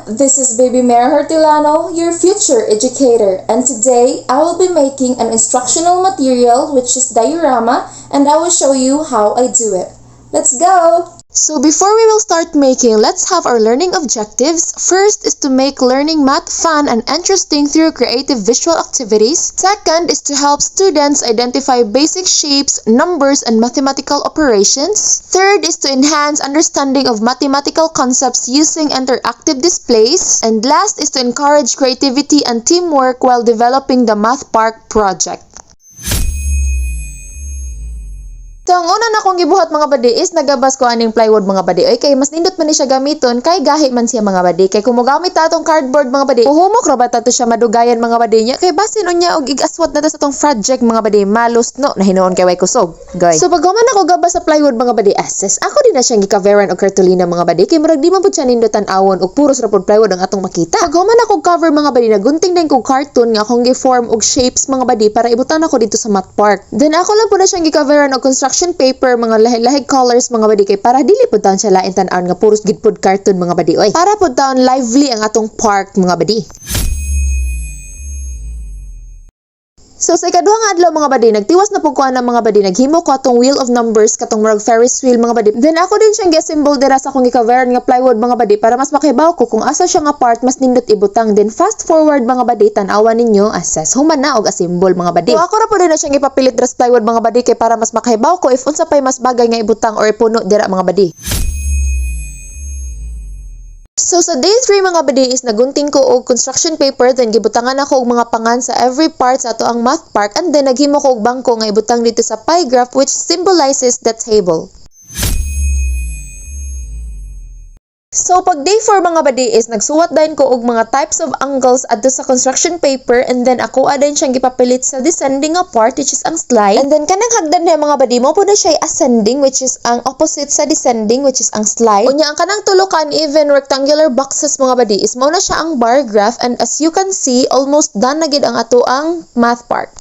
This is Baby Mare Hortilano, your future educator, and today I will be making an instructional material which is diorama, and I will show you how I do it. Let's go! So before we will start making, let's have our learning objectives. First is to make learning math fun and interesting through creative visual activities. Second is to help students identify basic shapes, numbers, and mathematical operations. Third is to enhance understanding of mathematical concepts using interactive displays. And last is to encourage creativity and teamwork while developing the Math Park project. So, ang una na kong gibuhat mga badi is nagabas ko aning plywood mga badi. Oy, kay mas nindot man ni siya gamiton, kay gahi man siya mga badi. Kay kung mogamit ta atong cardboard mga badi, uhumok ra ba ta to siya madugayan mga badi niya. Kay basin unya og igaswat na ta sa tong project mga badi, malus no, nahinuon kay way kusog. Goy. So, paghuman ako gabas sa plywood mga badi, assess, ako din na siyang gikaveran og cartolina mga badi. Kay murag di man pud siya nindotan awon og puros ra pud plywood ang atong makita. Paghuman ako cover mga badi, nagunting din kog carton nga akong gi-form og shapes mga badi para ibutan ako dito sa Math Park. Then ako lang po na siyang gikaveran og construction paper mga lahig-lahig colors mga badi, kay para dili pud taon siya lain tan-aon nga puros gid pud carton mga badi. Oy, para pud taon lively ang atong park mga badi. So sa ikaduhang adlaw mga badi, nagtiwas na pug ko ana mga badi, naghimo ko atong wheel of numbers katong murag Ferris wheel mga badi. Then ako din siyang gi-assemble dira sa akong gikaveran nga plywood mga badi para mas makibaw ko kung asa siya nga part mas nindot ibutang. Then fast forward mga badi, tan-awan ninyo assess human na og assemble mga badi. So ako ra pud na siyang gipapilit dira sa plywood mga badi, kay para mas makibaw ko if unsa pay mas bagay nga ibutang or ipuno dira mga badi. So sa day 3 mga badi is nagunting ko og construction paper, then gibutangan ako og mga pangan sa every part sa ato ang Math Park, and then naghimo ko og bangko nga ibutang dito sa pie graph which symbolizes the table. So pag day 4 mga badi is nagsuwat din ko og mga types of angles adto sa construction paper, and then ako din siyang gipapilit sa descending nga part which is ang slide, and then kanang hagdan niya mga badi mo po na siya ascending which is ang opposite sa descending which is ang slide. Unya ang kanang tulokan even rectangular boxes mga badi is mao na siya ang bar graph, and as you can see almost done na gid ang ato ang Math Park.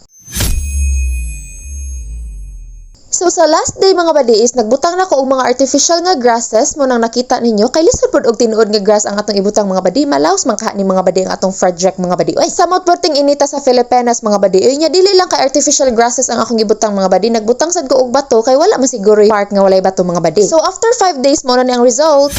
So sa last day mga badi is nagbutang na ko og mga artificial nga grasses mo nang nakita ninyo, kay lisod pud og tinuod nga grass ang atong ibutang mga badi, malaos man kaha ni mga badi ang atong project mga badi. Oy, samot puting inita sa Pilipinas mga badi. Oy nya dili lang kay artificial grasses ang akong ibutang mga badi, nagbutang sad ko og bato kay wala man siguro park nga walay bato mga badi. So after 5 days mo na ni ang result.